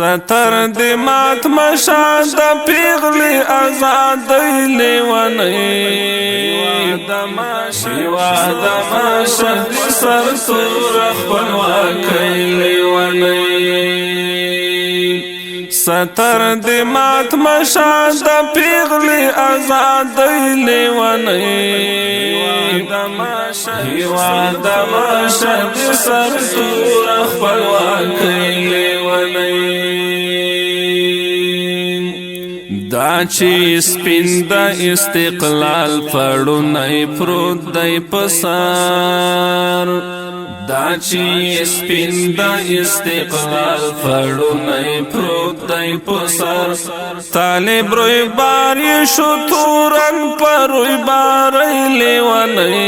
ستر دی مات مشا د پیغلی آزادی لیونی هیواد ماشا دی سر سور خپلواکی لیونی ستر دی مات مشا د پیغلی آزادی لیونی هیواد ماشا دی سر سور خپلواکی لیونی دا چې سپین د استقلال پړونی پروت دی پسار دا چې سپین د استقلال پړونی پروت دی پسار طالب روی بار شو تورن پر روی بار لیونی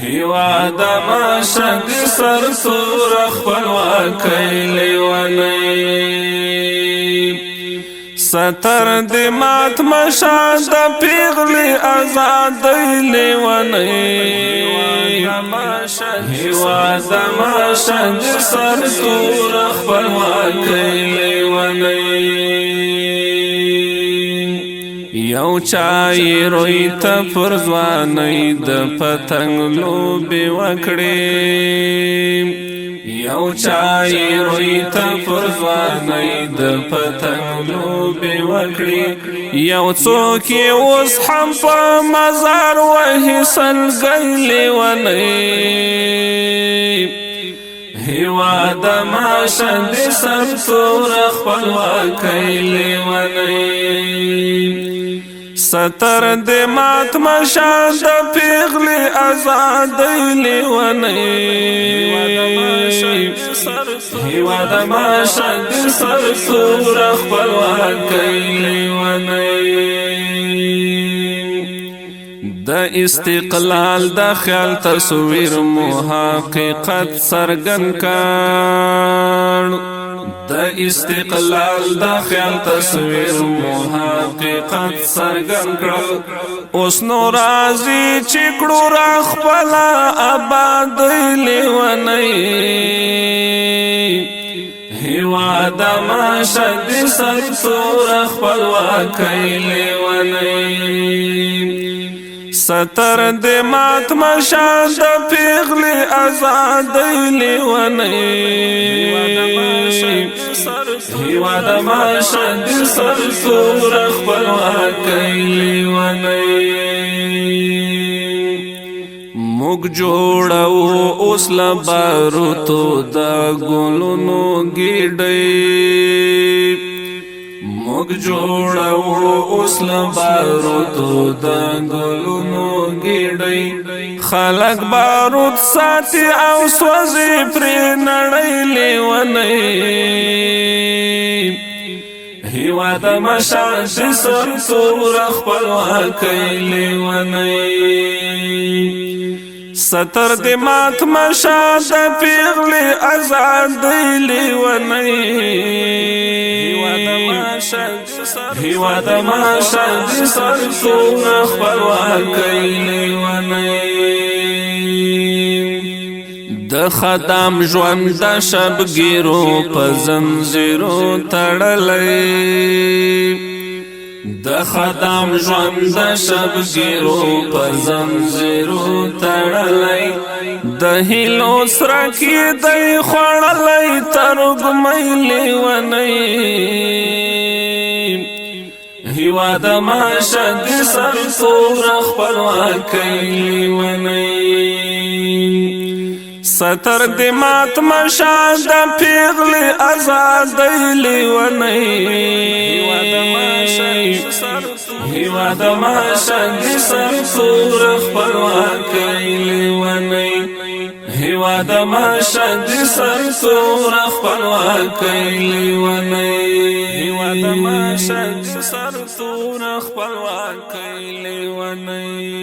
هیواد ماشا دی سر سور خپلواکی لیونی ستر دی مات مشا د پیغلی آزادی لیونی هیواد ماشا دی سر سور خپلواکی لیونی یو چای روی تا پرزوانی د پتنگ لوبی وکڑی یو چای روی تا پرزوانی د پتنگ لوبی وکڑی یو څوکی اوس هم په مزار وهی سلګی لیونی هیواد ماشا دی سر سور خپلواکی لیونی ستر دی مات مشا د پیغلی آزادی لیونی هیواد ماشا دی سر سور خپلواکی لیونی د استقلال د خیال تصویر مو حقیقت سرګن کړ د استقلال د خیال تصویر مو حقیقت سرګن کړ اوس نو راځي چې کړو را خپل آباد لیونی هیواد ماشا دی سر سور خپلواکی لیونی ستر دی مات مشا د پیغلی آزادی لیونی هیواد ماشا دی سر سور خپلواکی لیونی موږ جوړو اوس لبارو تو د ګلونو ګډۍ موږ جوړو اوس لبارو تو د ګلونو ګډۍ خلق بارود ساتي او سوځي پر نړۍ لیونی هیواد ماشا دی سر سور خپلواکی لیونی ستر دی مات مشا د پیغلی آزادی لیونی هیواد ماشا دی سر سور خپلواکی لیونی د خدام ژوند د شبګیرو په زنجیرو تړلی د خدام ژوند د شبګیرو په زنجیرو تړلی د هیلو سره کې دی خوړلی ترګمی لیونی هیواد ماشا دی سر سور خپلواکی لیونی ستر دی مات مشا د پیغلی آزادی لیونی هیواد ماشا دی سر سور خپلواکی لیونی هیواد ماشا دی سر سور خپلواکی لیونی هیواد ماشا دی سر سور خپلواکی لیونی